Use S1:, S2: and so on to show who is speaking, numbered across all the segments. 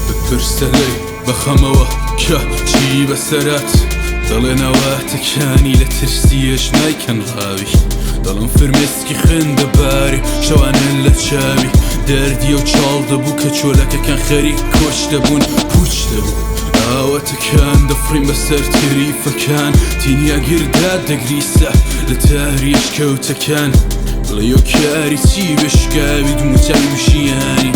S1: بپرسەلەی بەخەمەوە کە چی بەسەرات دەڵێن ئەواتەکانی لە ترسیەش نایکەن ڕاوی دەڵم فرمێسکی خوێندە باری شەوانە لە چاوی دەردی و چاڵ دەبوو کە چۆلەکەکان خەریک کۆچ دەبوون پوچ دەبوو ئاواتەکان دەفڕین بەسەر تریفەکان تینیا گردا دەگریسە لە تاریش کەوتەکان بڵێ یۆکاری چی بێشکاوی دوموچاوی وشیانی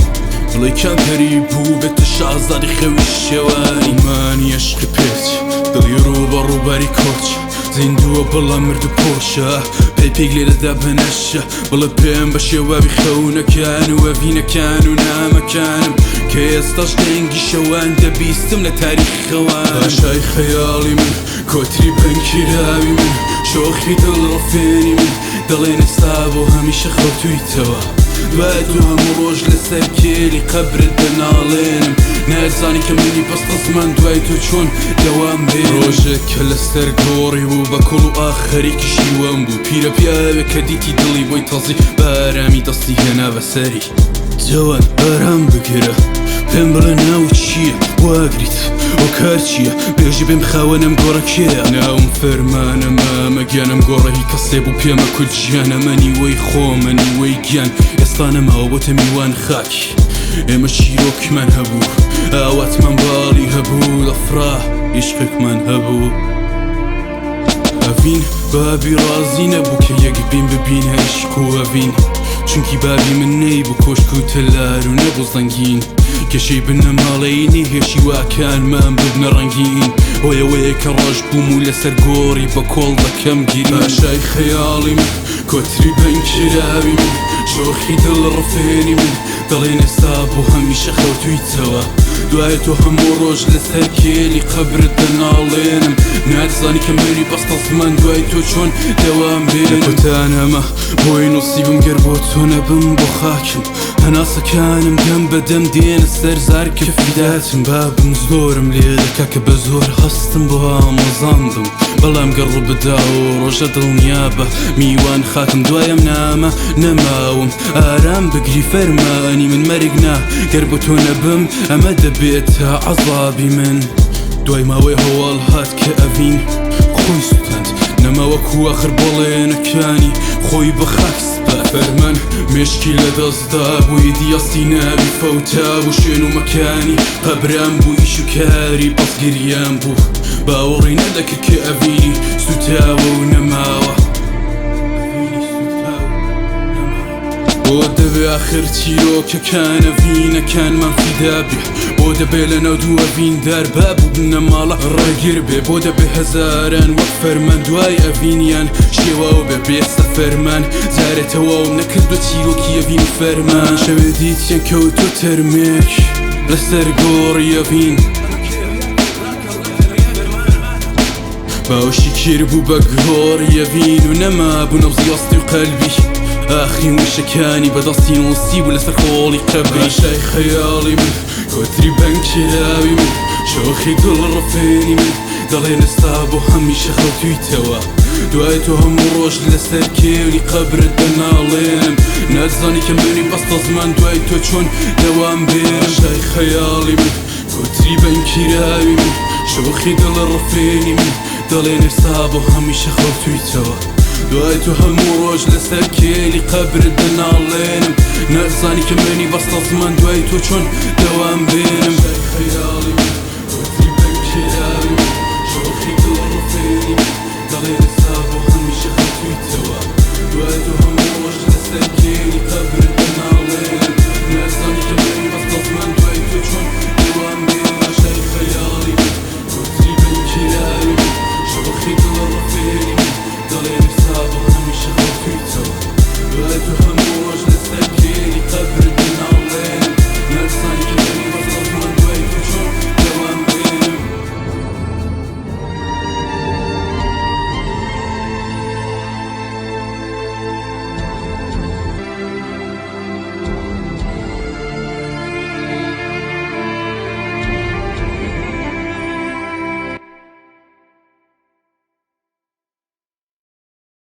S1: بڵێ کامپەری بوو بێتە شازادی خەوی شێوانی مانی عشقی پێچ دڵی ڕوو ڕووباری کۆچ زیندووە بڵە مرد و پۆشە پێک لێرەدا بەنەشە بڵێ پێم بە شێوابی خەونەکان و ئەڤینەکان و نامەکانم کە ئێستاش دەنگی شەوان دەبیستم لە تاریخەوان پاشای خەیاڵی من کۆتری بەنکیراوی من شۆخی دڵڕفێنی من دەڵێن ئێستا بۆ هەمیشە خەوتویتەوە دوای تو هەموو ڕۆژ لەسەر کێلی قەبرت دەناڵێنم نازانی کە منی بەستە زمان دوای تۆ چۆن دەوام بێ ڕۆژێک کە لەسەر گۆڕی بوو بە کۆڵ و ئاخەرێکیشی وەم بوو پیرە پیاوێک کە دیتی دڵی بۆی تەزی بارامی دەستی هێنا بەسەری جوان بارام بگرە پێم بڵێ ناو چییە واگریت ئەو کار چییە بێژی بێم خاوەنم گۆڕە کێیە ناوم فەرمانە مامەگیانم گۆڕەهی کەسێ بوو پێمە کورد ژیانە مەنی وەی خۆمە نیوەی گیان ئێستا نەماوە بۆتە میوان خاکی ئێمە چیرۆکمان هەبوو ئاواتمان باڵی هەبوو لەفرا عیشقێکمان هەبوو ئەڤین بابی ڕازی نەبوو کە یەک بین ببین عیشق و ئەڤین چونکی بابی من نەیبوو کۆشک و تەلار و نەبوو زەنگین کەشەی بنە ماڵەینی هێشی واکانمان ببنە ڕەنگین ئەوەیە کە ڕۆژ بووم و لەسەر گۆڕی بە کۆڵ دەکەم گیری پاشای خەیاڵی من کۆتری بەنکراوی من شۆخی دڵڕفێنی من دەڵێن ئێستا بۆ هەمیشە خەوتویتەوە دوای تۆ هەموو ڕۆژ لەسەر کێلی قەبرت دەناڵێنم ناتزانی کە مەری بەستە زمان دوای تۆ چۆن دەوام بێن کوتانەمە بۆی نوسیبم گەر بۆ تۆ نەبم بۆ خاکم هەناسەکانم دەم بەدەم دێنە سەر زار کە فیداتم بابم زۆرم لێ دەکا کە بە زۆر هەستم بۆ ئامۆزاندم بەڵام گەڕ بدا و ڕۆژە دڵنیا بە میوان خاکم دوایم نامە نەماوم ئارام بگری فەرمانی من مەرگ نا گەر بۆ تۆ نەبم ئەمە دەبێتە عەزابی من دوای ماوەی هەواڵ هات کە ئەڤین خۆی سوتاند نەماوەکو ئاخر بەڵێنەکانی خۆی بە خاک سپا فەرمان مێشکی لە دەستدا بووی دیاستی ناوی فەوتا بوو شوێن و مەکانی قەبرام بوو ئیش و کاری بەسگریان بوو باوەڕی نەدەکرد کە ئەڤینی سوتاوە و نەماوە بۆ دەبێ ئاخر چیرۆکەکان ئەڤینەکانمان فیدا بێ بۆ دەبێ لەناو دوو ئەڤیندار بابوو بنە ماڵە ڕێگیر بێ بۆ دەبێ هەزاران وەک فەرمان دوای ئەڤینیان شێواو بێ بێستە فەرمان جارێتەواو نەکردوە چیرۆکی ئەڤین فەرمان شەوێ دیتیان کەوتۆ تەرمێک لەسەر گۆڕی ئەڤین باوشی کرد بوو بە گۆڕی ئەڤین و نەما بوو نەبزی ئەستی و قەلبی ئاخی وشەکانی بەدەستی نووسی بوو لەسەر خۆڵی قەبری پاشای خەیاڵی من کۆتری بەنکراوی من شۆخی دڵڕفێنی من دەڵێن ئێستا بۆ هەمیشە خەوتویتەوە دوای تۆ هەموو ڕۆژ لەسەر کێوی قەبرت دەناڵێنم ناتزانی کە منی بەستە زمان دوای تۆ چۆن دەوام بێن پاشای خەیاڵی من کۆتری بەنکراوی من شۆخی دڵڕفێنی من دەڵێن ئێستا بۆ هەمیشە خەوتویتەوە دوای تو هەموو ڕۆژ لەسەر کێلی قەبرت دەناڵێنم ناتزانی کە منی بەستە زمان دوای تۆ چۆن دەوام بێنم